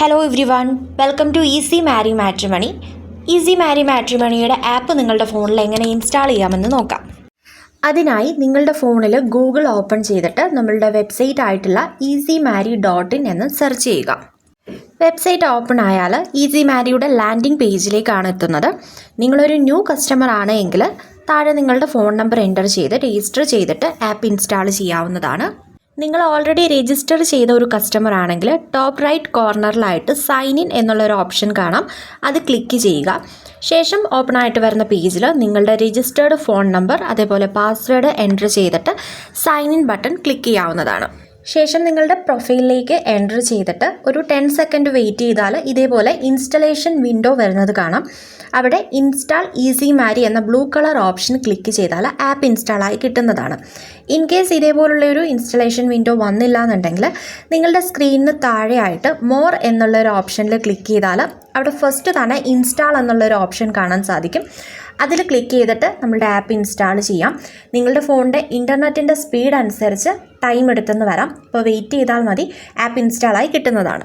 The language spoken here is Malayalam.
Hello everyone, welcome to Easy Marry Matrimony. Easy Marry മാട്രിമണിയുടെ ആപ്പ് നിങ്ങളുടെ ഫോണിൽ എങ്ങനെ ഇൻസ്റ്റാൾ ചെയ്യാമെന്ന് നോക്കാം. അതിനായി നിങ്ങളുടെ ഫോണിൽ ഗൂഗിൾ ഓപ്പൺ ചെയ്തിട്ട് നമ്മളുടെ വെബ്സൈറ്റ് ആയിട്ടുള്ള easymarry.in എന്ന് സെർച്ച് ചെയ്യുക. വെബ്സൈറ്റ് ഓപ്പൺ ആയാൽ ഈസി മാരിയുടെ ലാൻഡിംഗ് പേജിലേക്കാണ് എത്തുന്നത്. നിങ്ങളൊരു ന്യൂ കസ്റ്റമർ ആണ് എങ്കിൽ താഴെ നിങ്ങളുടെ ഫോൺ നമ്പർ എൻ്റർ ചെയ്ത് രജിസ്റ്റർ ചെയ്തിട്ട് ആപ്പ് ഇൻസ്റ്റാൾ ചെയ്യാവുന്നതാണ്. നിങ്ങൾ ഓൾറെഡി രജിസ്റ്റർ ചെയ്ത ഒരു കസ്റ്റമർ ആണെങ്കിൽ ടോപ്പ് റൈറ്റ് കോർണറിലായിട്ട് സൈൻ ഇൻ എന്നുള്ളൊരു ഓപ്ഷൻ കാണാം. അത് ക്ലിക്ക് ചെയ്യുക. ശേഷം ഓപ്പൺ ആയിട്ട് വരുന്ന പേജിൽ നിങ്ങളുടെ രജിസ്റ്റേർഡ് ഫോൺ നമ്പർ അതേപോലെ പാസ്വേഡ് എൻ്റർ ചെയ്തിട്ട് സൈൻ ഇൻ ബട്ടൺ ക്ലിക്ക് ചെയ്യാവുന്നതാണ്. ശേഷം നിങ്ങളുടെ പ്രൊഫൈലിലേക്ക് എൻ്റർ ചെയ്തിട്ട് ഒരു 10 സെക്കൻഡ് വെയിറ്റ് ചെയ്താൽ ഇതേപോലെ ഇൻസ്റ്റലേഷൻ വിൻഡോ വരുന്നത് കാണാം. അവിടെ ഇൻസ്റ്റാൾ ഈസി മാരി എന്ന ബ്ലൂ കളർ ഓപ്ഷൻ ക്ലിക്ക് ചെയ്താൽ ആപ്പ് ഇൻസ്റ്റാൾ ആയി കിട്ടുന്നതാണ്. ഇൻ കേസ് ഇതേപോലുള്ളൊരു ഇൻസ്റ്റലേഷൻ വിൻഡോ വന്നില്ല എന്നുണ്ടെങ്കിൽ നിങ്ങളുടെ സ്ക്രീനിന് താഴെയായിട്ട് മോർ എന്നുള്ളൊരു ഓപ്ഷനിൽ ക്ലിക്ക് ചെയ്താൽ അവിടെ ഫസ്റ്റ് തന്നെ ഇൻസ്റ്റാൾ എന്നുള്ളൊരു ഓപ്ഷൻ കാണാൻ സാധിക്കും. അതിൽ ക്ലിക്ക് ചെയ്തിട്ട് നമ്മുടെ ആപ്പ് ഇൻസ്റ്റാൾ ചെയ്യാം. നിങ്ങളുടെ ഫോണിൻ്റെ ഇൻ്റർനെറ്റിൻ്റെ സ്പീഡ് അനുസരിച്ച് ടൈം എടുത്തെന്ന് വരാം. അപ്പോൾ വെയിറ്റ് ചെയ്താൽ മതി, ആപ്പ് ഇൻസ്റ്റാൾ ആയി കിട്ടുന്നതാണ്.